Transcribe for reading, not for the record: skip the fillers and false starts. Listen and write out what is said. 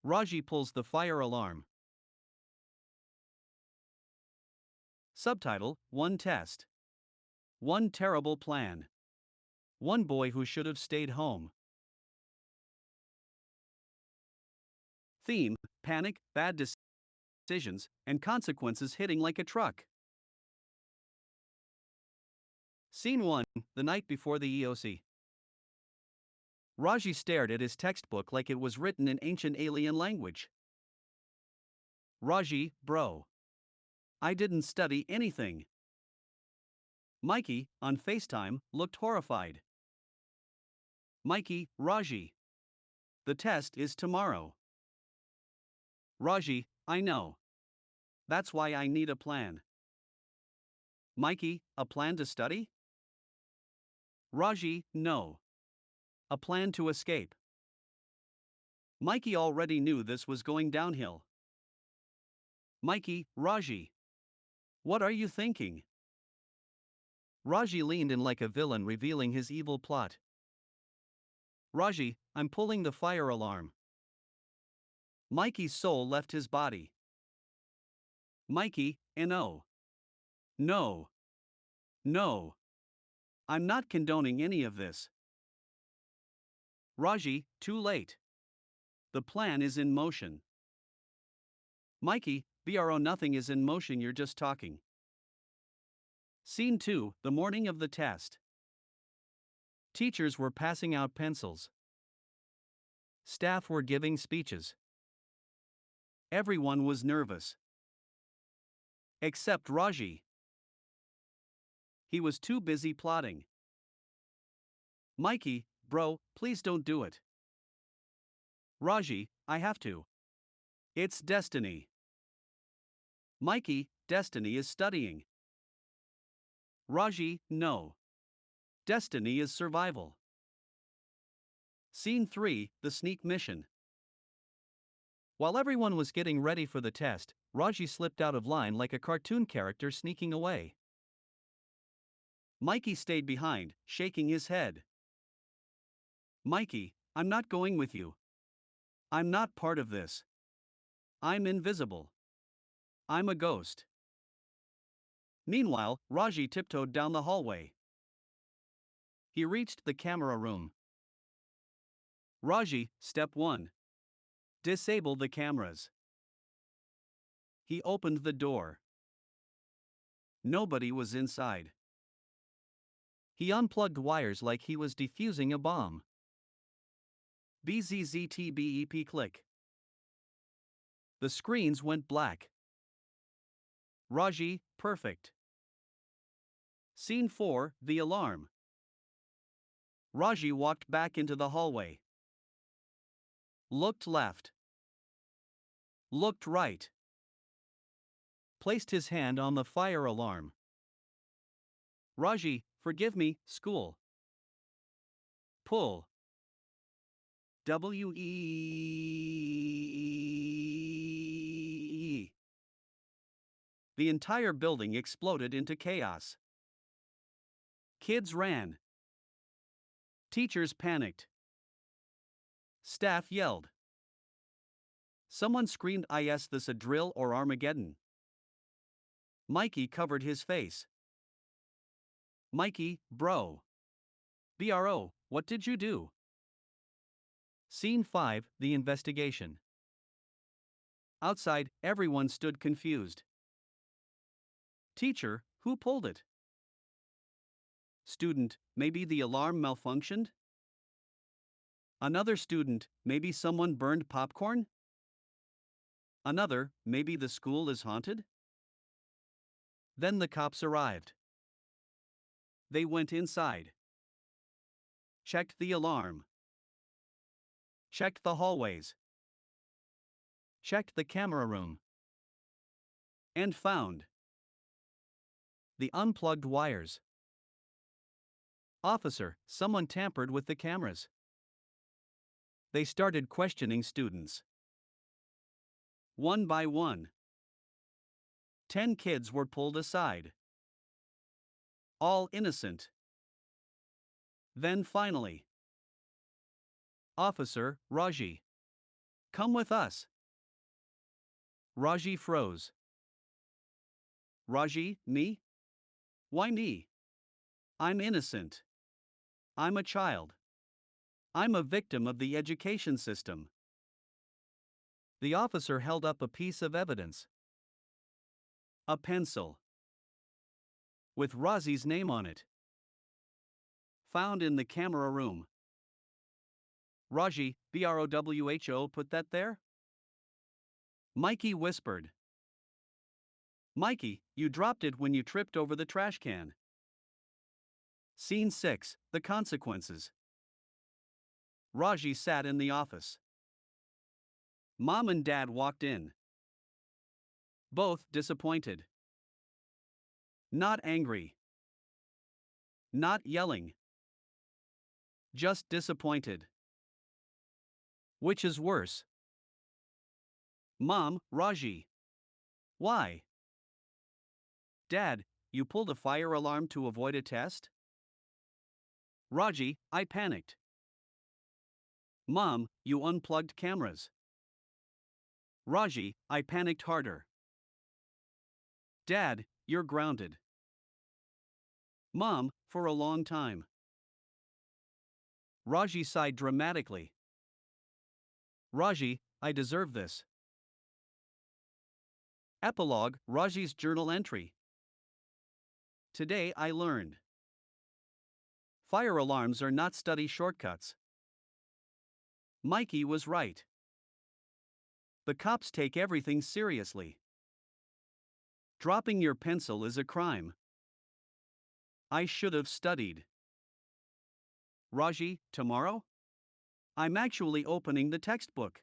Raji pulls the fire alarm. Subtitle: One test. One terrible plan. One boy who should have stayed home. Theme: panic, bad decisions, and consequences hitting like a truck. Scene 1: The night before the EOC. Raji stared at his textbook like it was written in ancient alien language. Raji, bro. I didn't study anything. Mikey, on FaceTime, looked horrified. Mikey, Raji. The test is tomorrow. Raji, I know. That's why I need a plan. Mikey, a plan to study? Raji, no. A plan to escape. Mikey already knew this was going downhill. Mikey, Raji. What are you thinking? Raji leaned in like a villain, revealing his evil plot. Raji, I'm pulling the fire alarm. Mikey's soul left his body. Mikey, no. No. No. I'm not condoning any of this. Raji, too late. The plan is in motion. Mikey, bro, nothing is in motion, you're just talking. Scene 2: The morning of the test. Teachers were passing out pencils. Staff were giving speeches. Everyone was nervous. Except Raji. He was too busy plotting. Mikey, bro, please don't do it. Raji, I have to. It's destiny. Mikey, destiny is studying. Raji, no. Destiny is survival. Scene 3: The sneak mission. While everyone was getting ready for the test, Raji slipped out of line like a cartoon character sneaking away. Mikey stayed behind, shaking his head. Mikey, I'm not going with you. I'm not part of this. I'm invisible. I'm a ghost. Meanwhile, Raji tiptoed down the hallway. He reached the camera room. Raji, step 1. Disable the cameras. He opened the door. Nobody was inside. He unplugged wires like he was defusing a bomb. BZZTBEP click. The screens went black. Raji, perfect. Scene 4: The alarm. Raji walked back into the hallway. Looked left. Looked right. Placed his hand on the fire alarm. Raji, forgive me, school. Pull. WEEE. The entire building exploded into chaos. Kids ran. Teachers panicked. Staff yelled. Someone screamed, "Is this a drill or Armageddon?" Mikey covered his face. Mikey, bro. Bro, what did you do? Scene 5: The investigation. Outside, everyone stood confused. Teacher, who pulled it? Student, maybe the alarm malfunctioned? Another student, maybe someone burned popcorn? Another, maybe the school is haunted? Then the cops arrived. They went inside. Checked the alarm. Checked the hallways. Checked the camera room. And found the unplugged wires. Officer, someone tampered with the cameras. They started questioning students. One by one. 10 kids were pulled aside. All innocent. Then finally, Officer Raji. Come with us. Raji froze. Raji, me? Why me? I'm innocent. I'm a child. I'm a victim of the education system. The officer held up a piece of evidence. A pencil. With Razi's name on it. Found in the camera room. Raji, BROWHO, put that there? Mikey whispered. Mikey, you dropped it when you tripped over the trash can. Scene 6, The Consequences. Raji sat in the office. Mom and Dad walked in. Both disappointed. Not angry. Not yelling. Just disappointed. Which is worse? Mom, Raji. Why? Dad, you pulled a fire alarm to avoid a test? Raji, I panicked. Mom, you unplugged cameras. Raji, I panicked harder. Dad, you're grounded. Mom, for a long time. Raji sighed dramatically. Raji, I deserve this. Epilogue, Raji's journal entry. Today I learned. Fire alarms are not study shortcuts. Mikey was right. The cops take everything seriously. Dropping your pencil is a crime. I should have studied. Raji, tomorrow? I'm actually opening the textbook.